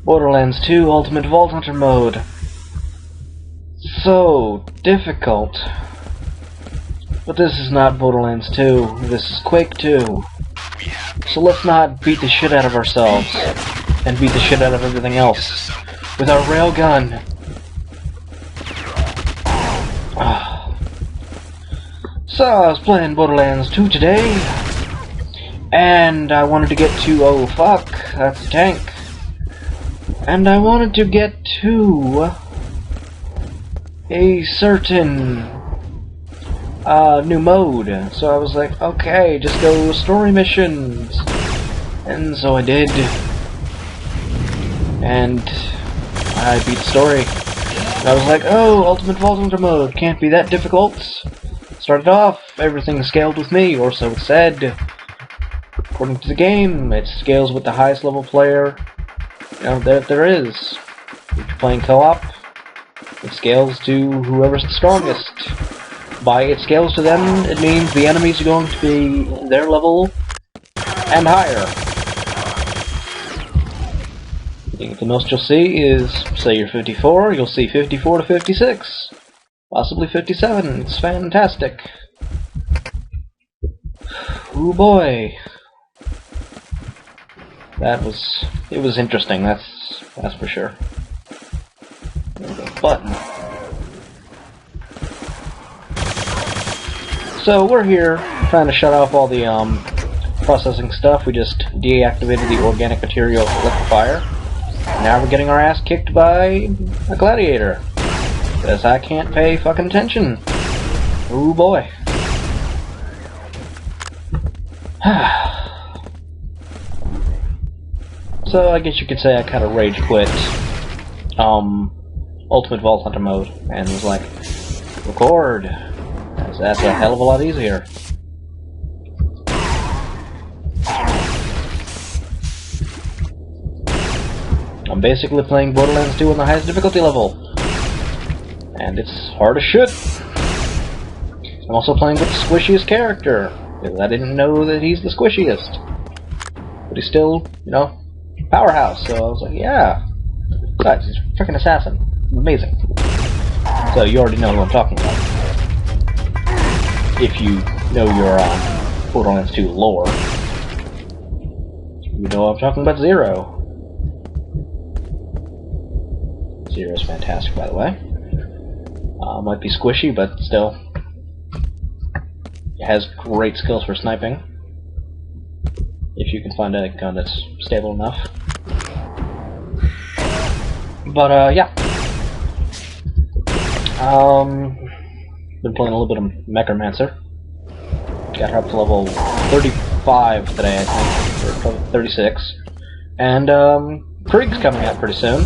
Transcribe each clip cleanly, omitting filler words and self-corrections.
Borderlands 2 Ultimate Vault Hunter mode. So difficult. But this is not Borderlands 2, this is Quake 2. So let's not beat the shit out of ourselves, and beat the shit out of everything else, with our railgun. So I was playing Borderlands 2 today, and I wanted to get to, oh fuck, that's a tank. And I wanted to get to a certain new mode. So I was like, okay, just go story missions. And so I did. And I beat the story. And I was like, oh, Ultimate Vault Hunter mode, can't be that difficult. Started off, everything scaled with me, or so it said. According to the game, it scales with the highest level player, you know, there is. If you're playing co-op, it scales to whoever's the strongest. By it scales to them, it means the enemies are going to be their level and higher. I think the most you'll see is, say you're 54, you'll see 54 to 56. Possibly 57. It's fantastic. Ooh boy. It was interesting, that's for sure. There's a button. So we're here trying to shut off all the processing stuff. We just deactivated the organic material liquefier. Now we're getting our ass kicked by a gladiator. Because I can't pay fucking attention. Ooh boy. So I guess you could say I kind of rage quit Ultimate Vault Hunter mode and was like, record. That's a hell of a lot easier. I'm basically playing Borderlands 2 on the highest difficulty level. And it's hard as shit. I'm also playing with the squishiest character, because I didn't know that he's the squishiest. But he's still, you know, powerhouse, so I was like, yeah. Besides, he's a freaking assassin. Amazing. So you already know who I'm talking about. If you know your Borderlands 2 lore. You know I'm talking about Zero. Zero's fantastic, by the way. Might be squishy, but still. It has great skills for sniping. If you can find a gun that's stable enough. But, yeah. Been playing a little bit of Mechamancer. Got her up to level 35 today, I think. Or 36. And, Krieg's coming out pretty soon.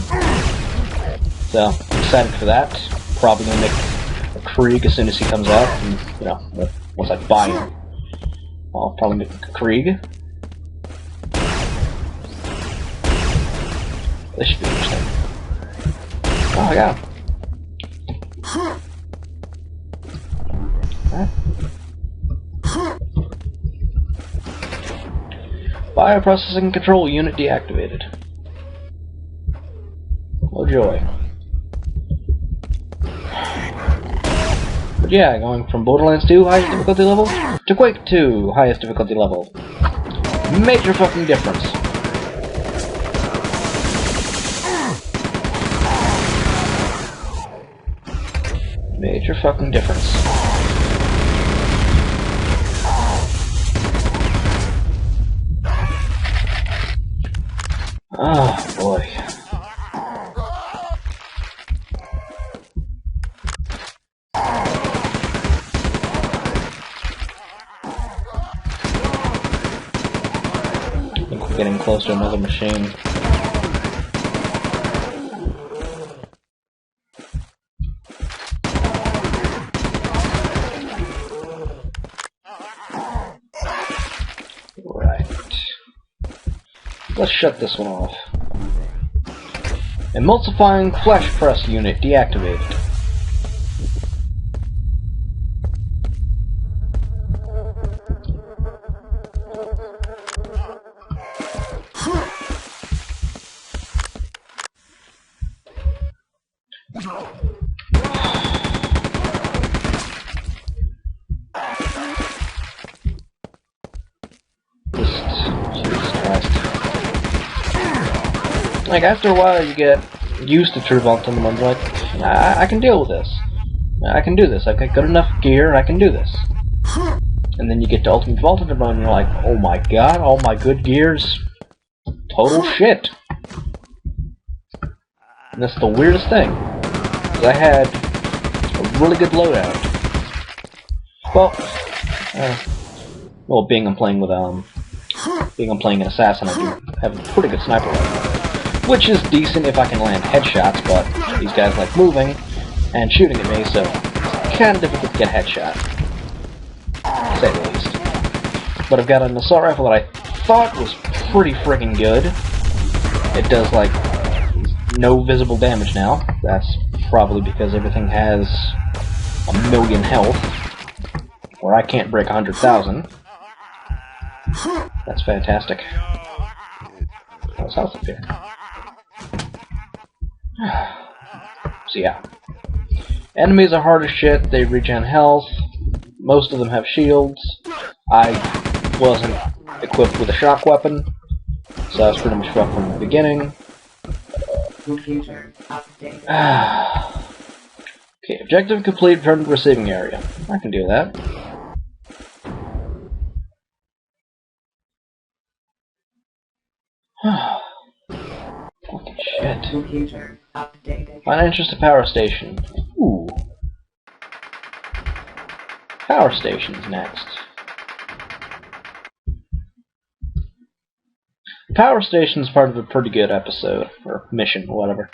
So, excited for that. Probably gonna make a Krieg as soon as he comes out, and, you know, once I buy him, I'll probably make a Krieg. This should be interesting. Oh, yeah. Bioprocessing control unit deactivated. Oh joy. But yeah, going from Borderlands 2 highest difficulty level to Quake 2 highest difficulty level. Major fucking difference. Major fucking difference. Oh boy. I think we're getting close to another machine. Let's shut this one off. Emulsifying flesh press unit deactivated. Like, after a while, you get used to True Ultimate Mode. Like, I can deal with this. I can do this. I've got good enough gear, and I can do this. And then you get to Ultimate Voltage Mode, and you're like, oh my god, all my good gears, total shit. And that's the weirdest thing. Because I had a really good loadout. Well, being I'm playing an assassin, I do have a pretty good sniper rifle, which is decent if I can land headshots. But these guys like moving and shooting at me, so it's kind of difficult to get a headshot, to say the least. But I've got an assault rifle that I thought was pretty friggin' good. It does like no visible damage now. That's probably because everything has 1,000,000 health, where I can't break 100,000. That's fantastic. What's health up here? So yeah. Enemies are hard as shit, they regen health, most of them have shields. I wasn't equipped with a shock weapon, so I was pretty much fucked from the beginning. Okay, objective complete, return to receiving area. I can do that. Fucking shit. Find entrance to power station. Ooh. Power station's next. The power station's part of a pretty good episode, or mission, whatever.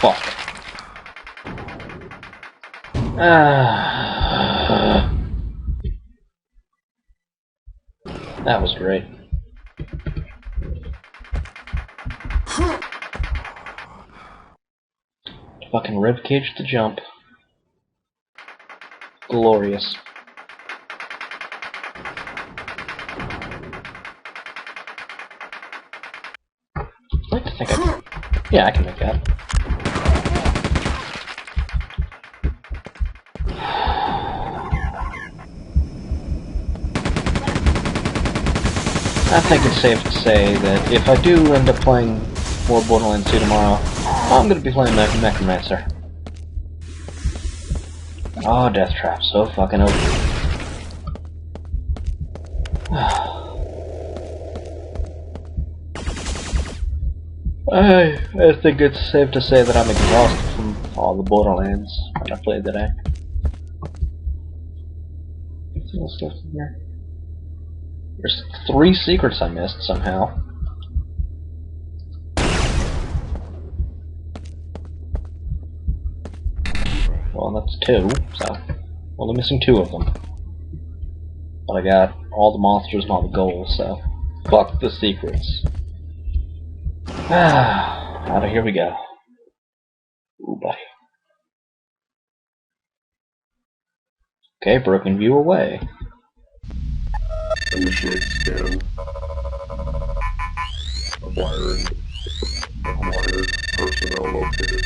Fuck. That was great. Fucking ribcage to jump. Glorious. I'd like to think I can. Yeah, I can make that. I think it's safe to say that if I do end up playing more Borderlands 2 tomorrow, I'm going to be playing Necromancer. Oh, Death Trap, so fucking OP. I think it's safe to say that I'm exhausted from all the Borderlands I played today. Anything else left in here? There's 3 secrets I missed somehow. Well, that's 2, so only missing 2 of them. But I got all the monsters and all the goals, so fuck the secrets. Out of here we go. Ooh, buddy. Okay, broken view away. Initiate scan. Acquired personnel located.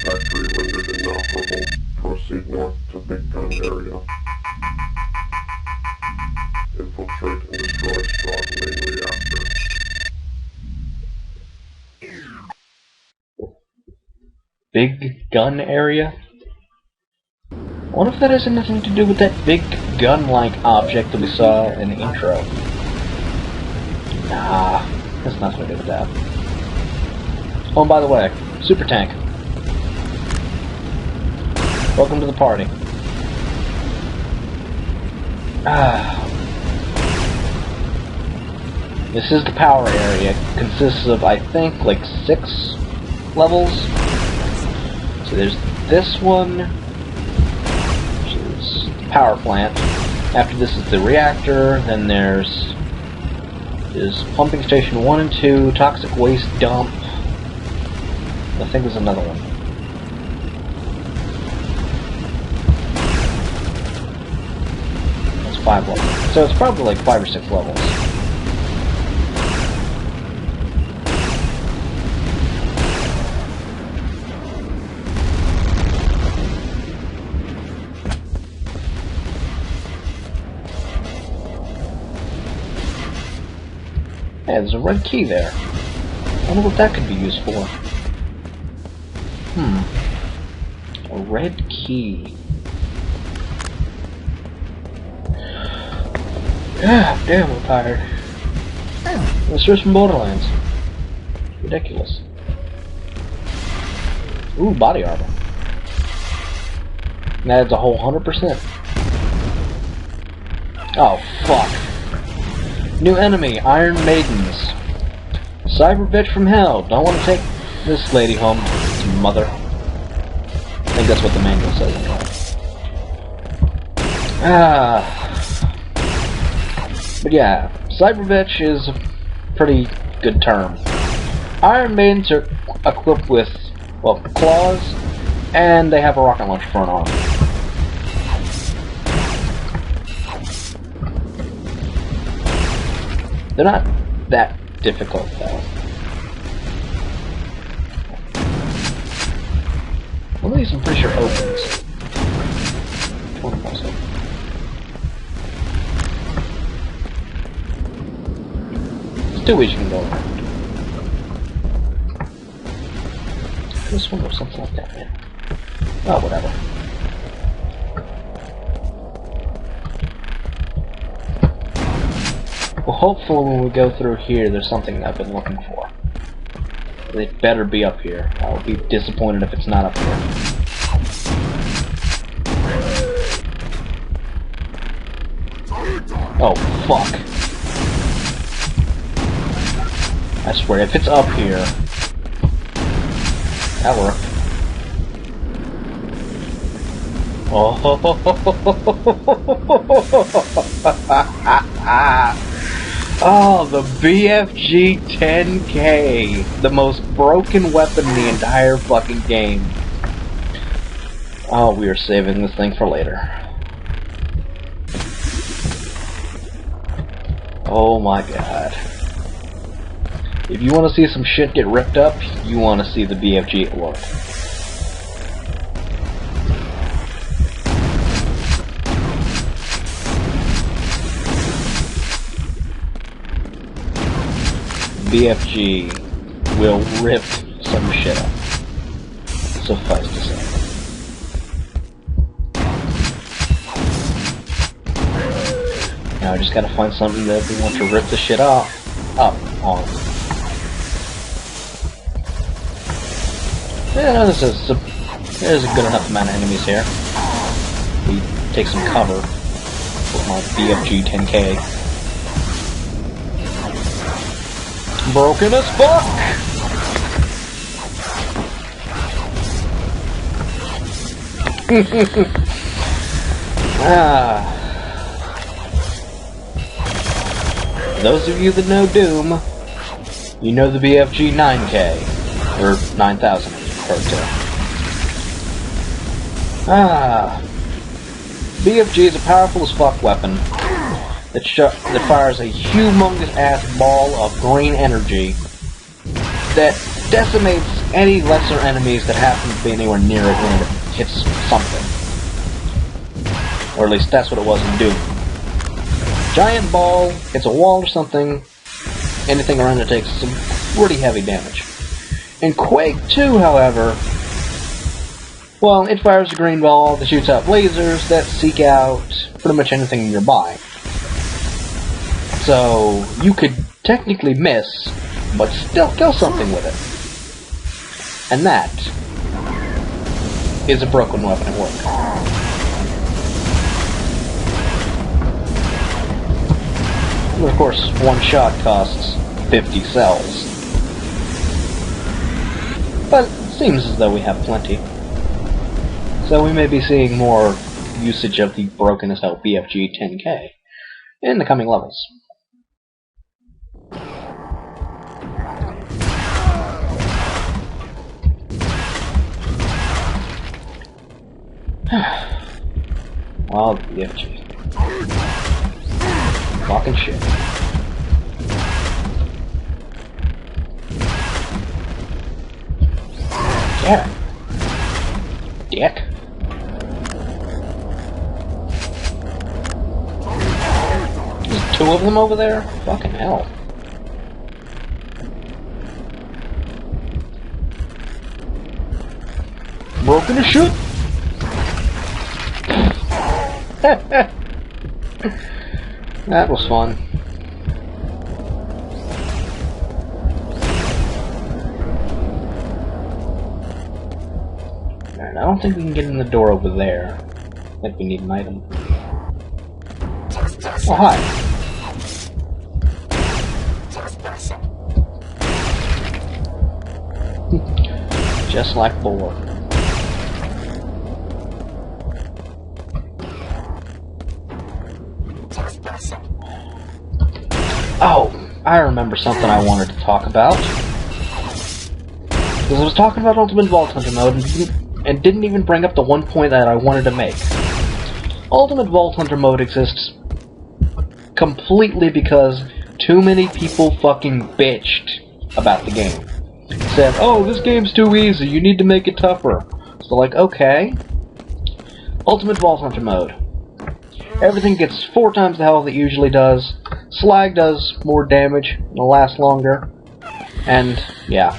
Factory rendered inoperable. Proceed north to Big Gun area. Infiltrate and destroy strong main reactor. Big gun area? What if that has anything to do with that big gun-like object that we saw in the intro? Nah, that's nothing to do with that. Oh, and by the way, Super Tank. Welcome to the party. This is the power area. It consists of, I think, like 6 levels. So there's this one, which is the power plant. After this is the reactor. Then there's pumping station 1 and 2, toxic waste dump. I think there's another one. 5 levels. So it's probably like 5 or 6 levels. Yeah, there's a red key there. I wonder what that could be used for. A red key. Ah, damn, I'm tired. It's just from Borderlands. Ridiculous. Ooh, body armor. And that adds a whole 100%. Oh, fuck. New enemy, Iron Maidens. Cyber bitch from hell. Don't want to take this lady home, mother. I think that's what the manual says. But yeah, cyber bitch is a pretty good term. Iron Maidens are equipped with, well, claws, and they have a rocket launcher for an arm. They're not that difficult, though. One of these I'm pretty sure opens. Which one was it? There's 2 ways you can go around. This one or something like that, man. Oh, whatever. Well, hopefully when we go through here, there's something that I've been looking for. It better be up here. I'll be disappointed if it's not up here. Oh, fuck. I swear, if it's up here... That worked. Oh, the BFG 10K, the most broken weapon in the entire fucking game. Oh, we are saving this thing for later. Oh my god. If you want to see some shit get ripped up, you want to see the BFG at work. BFG will rip some shit up. Suffice to say. Now I just gotta find something that we want to rip the shit off up on. Yeah, there's a good enough amount of enemies here. We take some cover with my BFG 10K. Broken as fuck! Those of you that know Doom, you know the BFG 9K, or 9000 as referred to. BFG is a powerful as fuck weapon that fires a humongous ass ball of green energy that decimates any lesser enemies that happen to be anywhere near it when it hits something. Or at least that's what it was in Doom. Giant ball hits a wall or something, anything around it takes some pretty heavy damage. In Quake 2, however, well, it fires a green ball that shoots out lasers that seek out pretty much anything nearby. So, you could technically miss, but still kill something with it. And that is a broken weapon at work. And of course, one shot costs 50 cells. But it seems as though we have plenty. So we may be seeing more usage of the broken as hell BFG 10K in the coming levels. Well, BFG. fucking shit. Yeah. Dick. There's 2 of them over there? Fucking hell. Broken to shoot. That was fun. Alright, I don't think we can get in the door over there. I think we need an item. Oh, hi. Just like before. Oh, I remember something I wanted to talk about. Because I was talking about Ultimate Vault Hunter mode and didn't even bring up the one point that I wanted to make. Ultimate Vault Hunter mode exists completely because too many people fucking bitched about the game. Said, oh, this game's too easy, you need to make it tougher. So like, okay. Ultimate Vault Hunter mode. Everything gets 4 times the health it usually does. Slag does more damage, it'll last longer. And, yeah.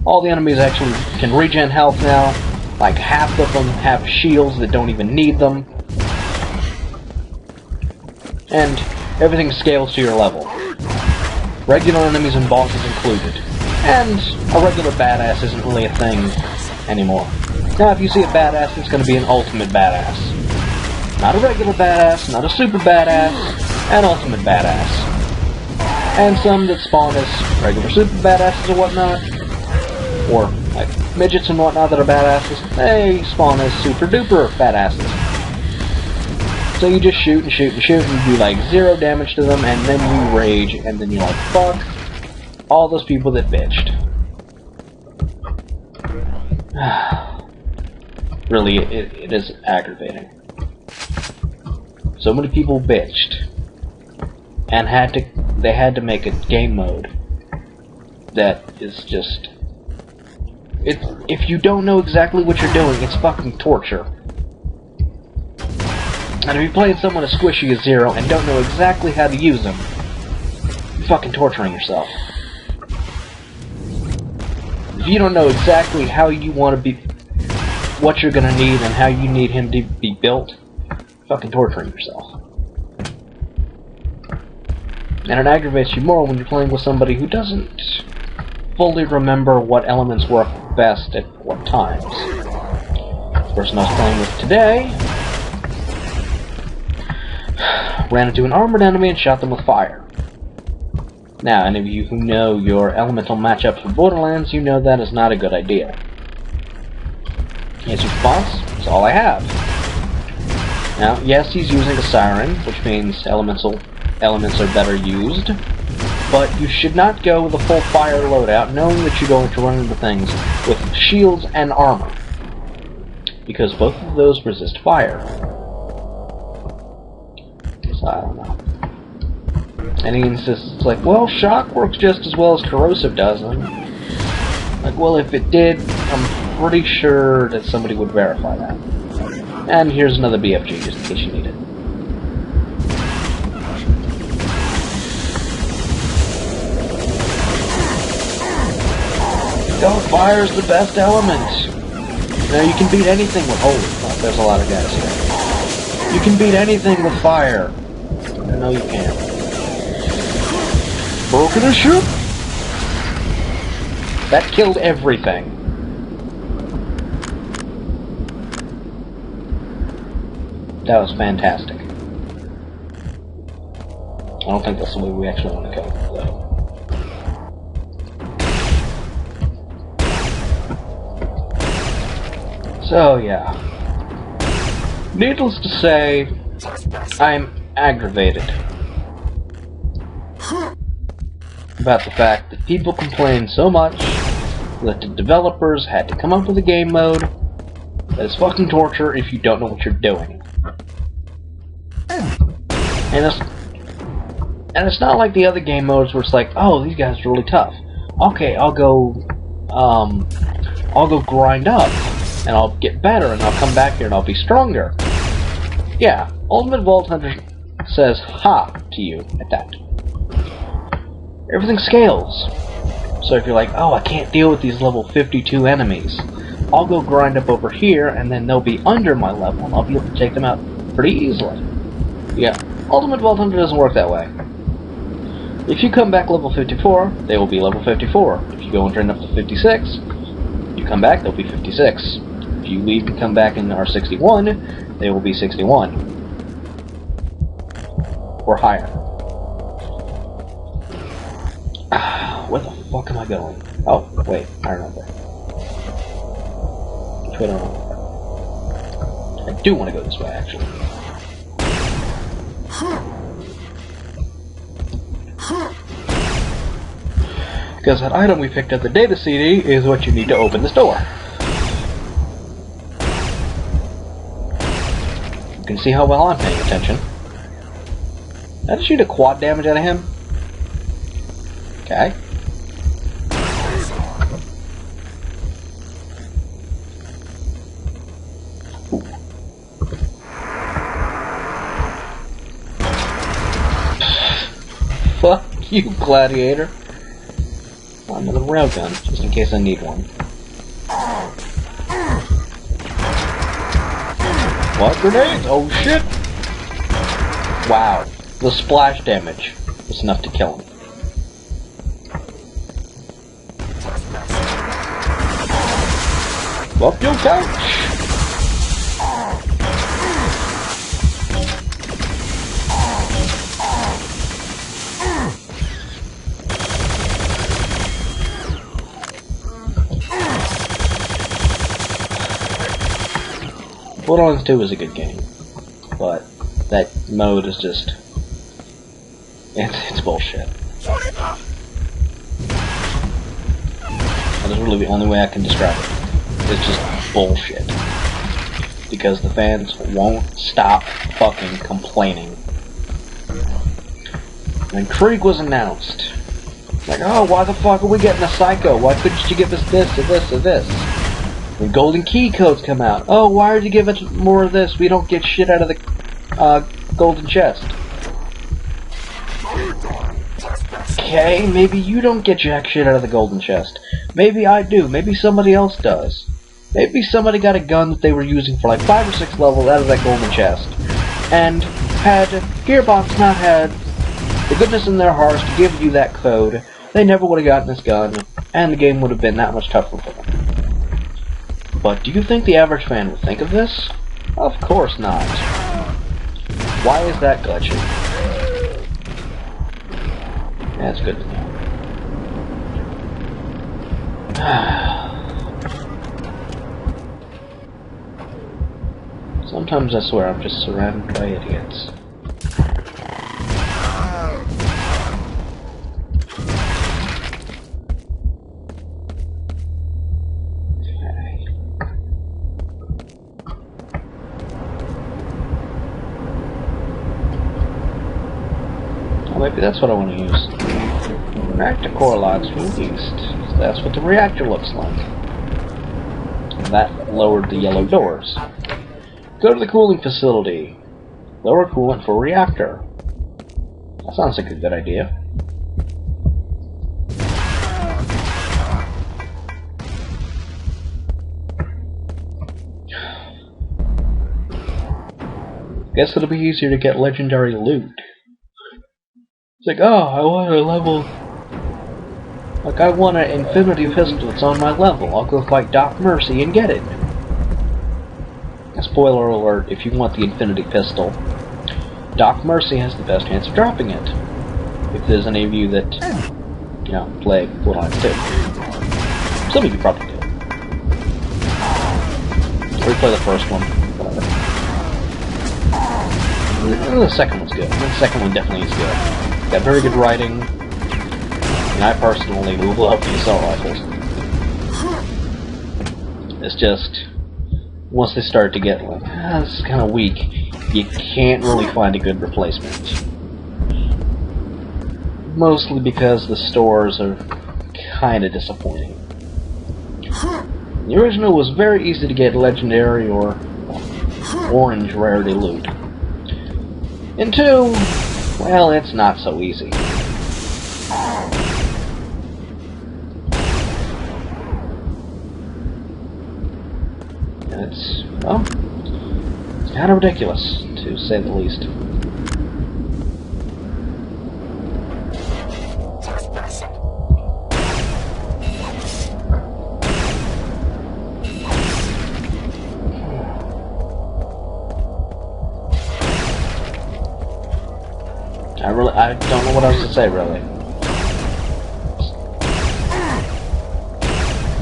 All the enemies actually can regen health now. Like, half of them have shields that don't even need them. And everything scales to your level. Regular enemies and bosses included. And a regular badass isn't really a thing anymore. Now, if you see a badass, it's going to be an ultimate badass. Not a regular badass, not a super badass, an ultimate badass. And some that spawn as regular super badasses or whatnot, or like midgets and whatnot that are badasses, they spawn as super duper badasses. So you just shoot and shoot and shoot and do like 0 damage to them, and then you rage, and then you're like, fuck all those people that bitched. Really, it is aggravating. So many people bitched, and they had to make a game mode that is just... if you don't know exactly what you're doing, it's fucking torture. And if you're playing someone as squishy as 0 and don't know exactly how to use them, you're fucking torturing yourself. If you don't know exactly how you want to be... what you're gonna need and how you need him to be built, fucking torturing yourself. And it aggravates you more when you're playing with somebody who doesn't fully remember what elements work best at what times. The person I was playing with today ran into an armored enemy and shot them with fire. Now, any of you who know your elemental matchups for Borderlands, you know that is not a good idea. His response is all I have. Now, yes, he's using a siren, which means elements are better used, but you should not go with a full fire loadout knowing that you're going to run into things with shields and armor, because both of those resist fire. So, I don't know. And he insists, like, well, shock works just as well as corrosive does. And I'm like, well, if it did, I'm pretty sure that somebody would verify that. And here's another BFG, just in case you need it. Go, fire's the best element! Now you can beat anything with... holy fuck, there's a lot of guys here. You can beat anything with fire! No, you can't. Broken a ship? That killed everything. That was fantastic. I don't think that's the way we actually want to go, though. So, yeah. Needless to say, I'm aggravated about the fact that people complain so much that the developers had to come up with a game mode that is fucking torture if you don't know what you're doing. And And it's not like the other game modes where it's like, oh, these guys are really tough. Okay, I'll go grind up, and I'll get better, and I'll come back here and I'll be stronger. Yeah, Ultimate Vault Hunter says ha to you at that. Everything scales. So if you're like, oh, I can't deal with these level 52 enemies, I'll go grind up over here, and then they'll be under my level, and I'll be able to take them out pretty easily. Yeah, Ultimate Vault Hunter doesn't work that way. If you come back level 54, they will be level 54. If you go and train up to 56, you come back, they'll be 56. If you leave and come back and are 61, they will be 61. Or higher. Where the fuck am I going? Oh, wait, I remember. Which way do I want to go? I do want to go this way, actually. Because that item we picked at the data CD is what you need to open this door. You can see how well I'm paying attention. Did I just shoot a quad damage out of him? Okay. Ooh. Fuck you, Gladiator. Another railgun, just in case I need one. What? Grenades? Oh shit! Wow. The splash damage was enough to kill him. Up your couch! Borderlands 2 is a good game, but that mode is just... It's bullshit. That is really the only way I can describe it. It's just bullshit. Because the fans won't stop fucking complaining. When Quake was announced, like, oh, why the fuck are we getting a Psycho? Why couldn't you give us this or this or this? When Golden Key codes come out, oh, why did you give us more of this? We don't get shit out of the golden chest. Okay, maybe you don't get jack shit out of the golden chest. Maybe I do. Maybe somebody else does. Maybe somebody got a gun that they were using for like 5 or 6 levels out of that golden chest. And had Gearbox not had the goodness in their hearts to give you that code, they never would have gotten this gun, and the game would have been that much tougher for them. But do you think the average fan would think of this? Of course not. Why is that glitchy? That's good to know. Sometimes I swear I'm just surrounded by idiots. Maybe that's what I want to use. Reactor core logs released. So that's what the reactor looks like. And that lowered the yellow doors. Go to the cooling facility. Lower coolant for reactor. That sounds like a good idea. Guess it'll be easier to get legendary loot. It's like, oh, I want a level... Like, I want an infinity pistol that's on my level. I'll go fight Doc Mercy and get it. Spoiler alert, if you want the infinity pistol, Doc Mercy has the best chance of dropping it. If there's any of you that, you know, play Borderlands 2. Some of you probably do. Or you play the first one, whatever. The second one's good. The second one definitely is good. Got very good writing, and I personally love the assault rifles. It's just, once they start to get like, this is kind of weak, you can't really find a good replacement. mostly because the stores are kinda disappointing. The original was very easy to get legendary or orange rarity loot. In 2, well, it's not so easy. It's, well, it's kinda ridiculous, to say the least. I don't know what else to say, really.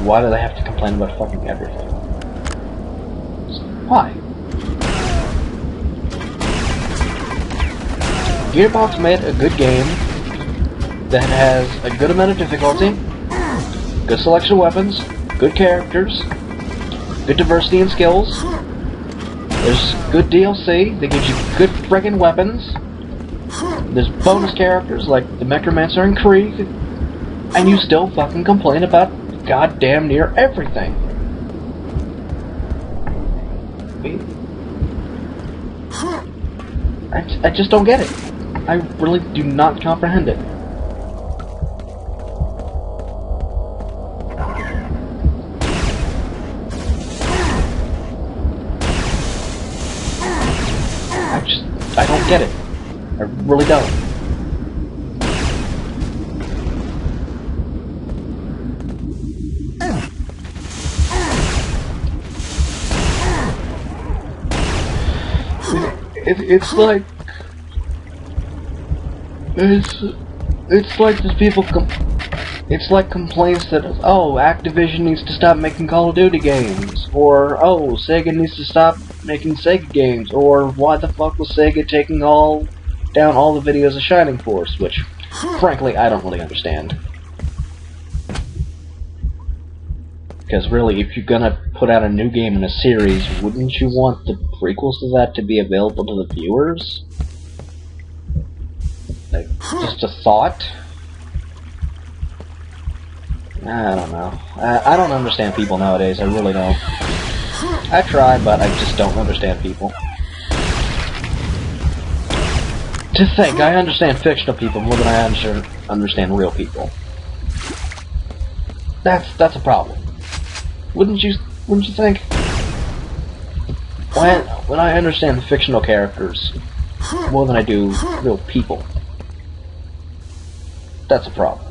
Why do they have to complain about fucking everything? Why? Gearbox made a good game that has a good amount of difficulty, good selection of weapons, good characters, good diversity in skills, there's good DLC that gives you good friggin' weapons, there's bonus characters like the Necromancer and Krieg, and you still fucking complain about goddamn near everything. I just don't get it. I really do not comprehend it. I don't get it. I really don't. It's like there's people it's like complaints that, oh, Activision needs to stop making Call of Duty games, or oh, Sega needs to stop making Sega games, or why the fuck was Sega taking down all the videos of Shining Force, which frankly I don't really understand. Because really, if you're gonna put out a new game in a series, wouldn't you want the prequels to that to be available to the viewers? Like, just a thought? I don't know. I don't understand people nowadays, I really don't. I try, but I just don't understand people. To think, I understand fictional people more than I understand real people. That's a problem. Wouldn't you think? When I understand the fictional characters more than I do real people, that's a problem.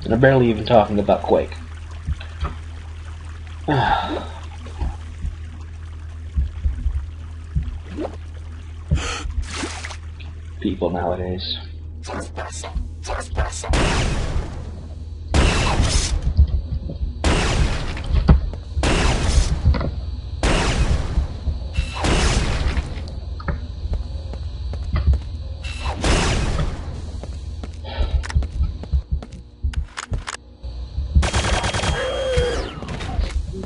And I'm barely even talking about Quake. People nowadays.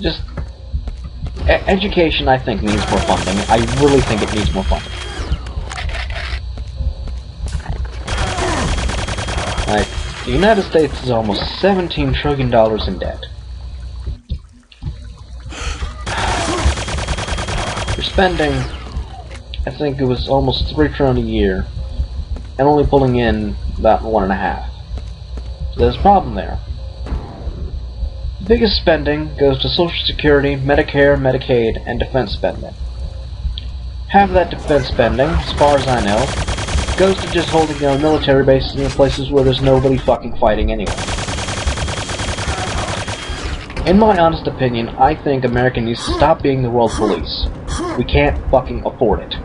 Just education, I think, needs more funding. I really think it needs more funding. Like, the United States is almost $17 trillion in debt. You're spending, I think it was almost $3 trillion a year, and only pulling in about 1.5. So there's a problem there. The biggest spending goes to Social Security, Medicare, Medicaid, and defense spending. Half of that defense spending, as far as I know, goes to just holding down military bases in places where there's nobody fucking fighting anyway. In my honest opinion, I think America needs to stop being the world police. We can't fucking afford it.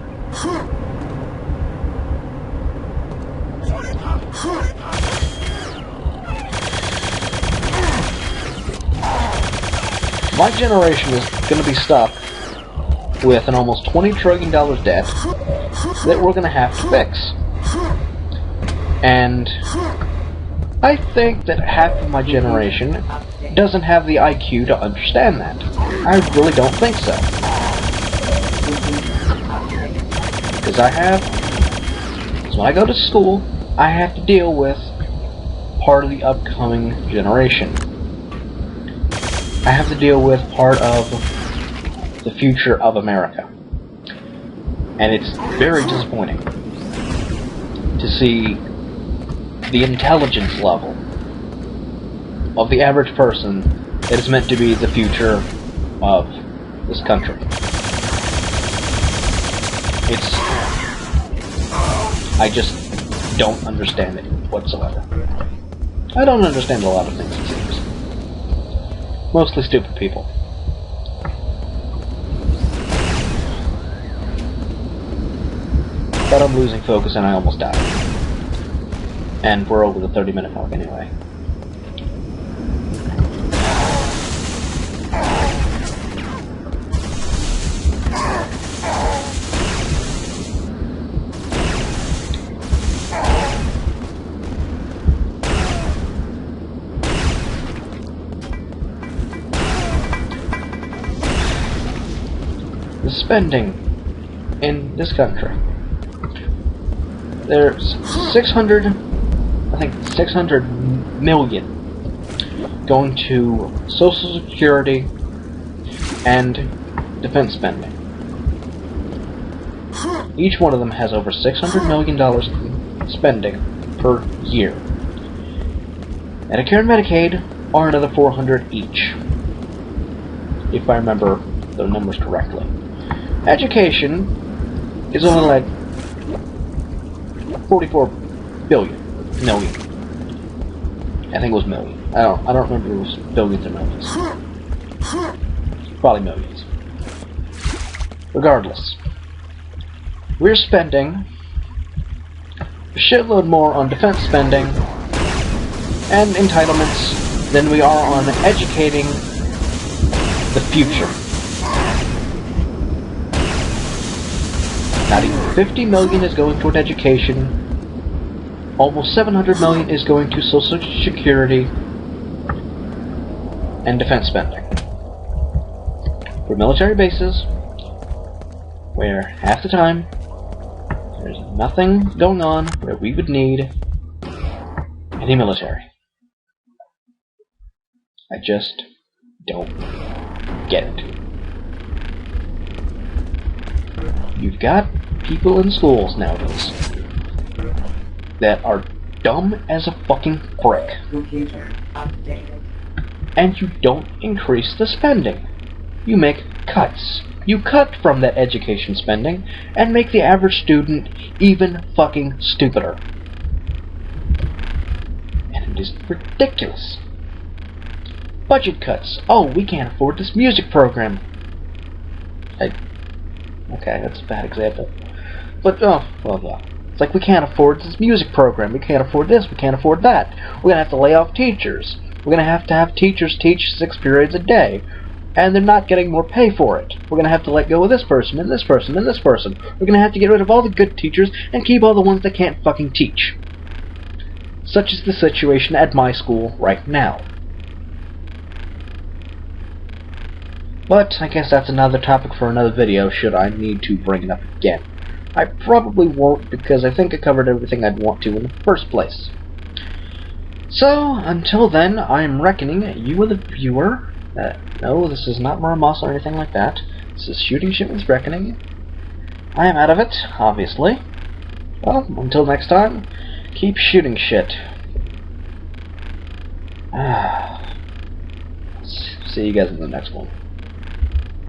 My generation is going to be stuck with an almost $20 trillion debt that we're going to have to fix. And I think that half of my generation doesn't have the IQ to understand that. I really don't think so. Because when I go to school, I have to deal with part of the upcoming generation. I have to deal with part of the future of America. And it's very disappointing to see the intelligence level of the average person that is meant to be the future of this country. I just don't understand it whatsoever. I don't understand a lot of things, it seems. Mostly stupid people. But I'm losing focus and I almost died. And we're over the 30-minute mark anyway. The spending in this country. There's 600 million going to Social Security and defense spending. Each one of them has over $600 million in spending per year. Medicare and Medicaid are another 400 each, if I remember the numbers correctly. Education is only like 44 million. I think it was million. I don't remember if it was billions or millions. Probably millions. Regardless, we're spending a shitload more on defense spending and entitlements than we are on educating the future. Not even 50 million is going toward education. Almost 700 million is going to Social Security and defense spending. For military bases, where half the time there's nothing going on where we would need any military. I just don't get it. You've got people in schools nowadays that are dumb as a fucking brick. Computer updated. And you don't increase the spending. You make cuts. You cut from that education spending and make the average student even fucking stupider. And it is ridiculous. Budget cuts. Oh, we can't afford this music program. Okay, that's a bad example. But, oh, well, yeah. It's like, we can't afford this music program. We can't afford this. We can't afford that. We're going to have to lay off teachers. We're going to have teachers teach 6 periods a day. And they're not getting more pay for it. We're going to have to let go of this person, and this person, and this person. We're going to have to get rid of all the good teachers and keep all the ones that can't fucking teach. Such is the situation at my school right now. But I guess that's another topic for another video, should I need to bring it up again. I probably won't, because I think I covered everything I'd want to in the first place. So, until then, I am reckoning you are the viewer. No, this is not Muramos or anything like that. This is Shooting Shit with Reckoning. I am out of it, obviously. Well, until next time, keep shooting shit. See you guys in the next one.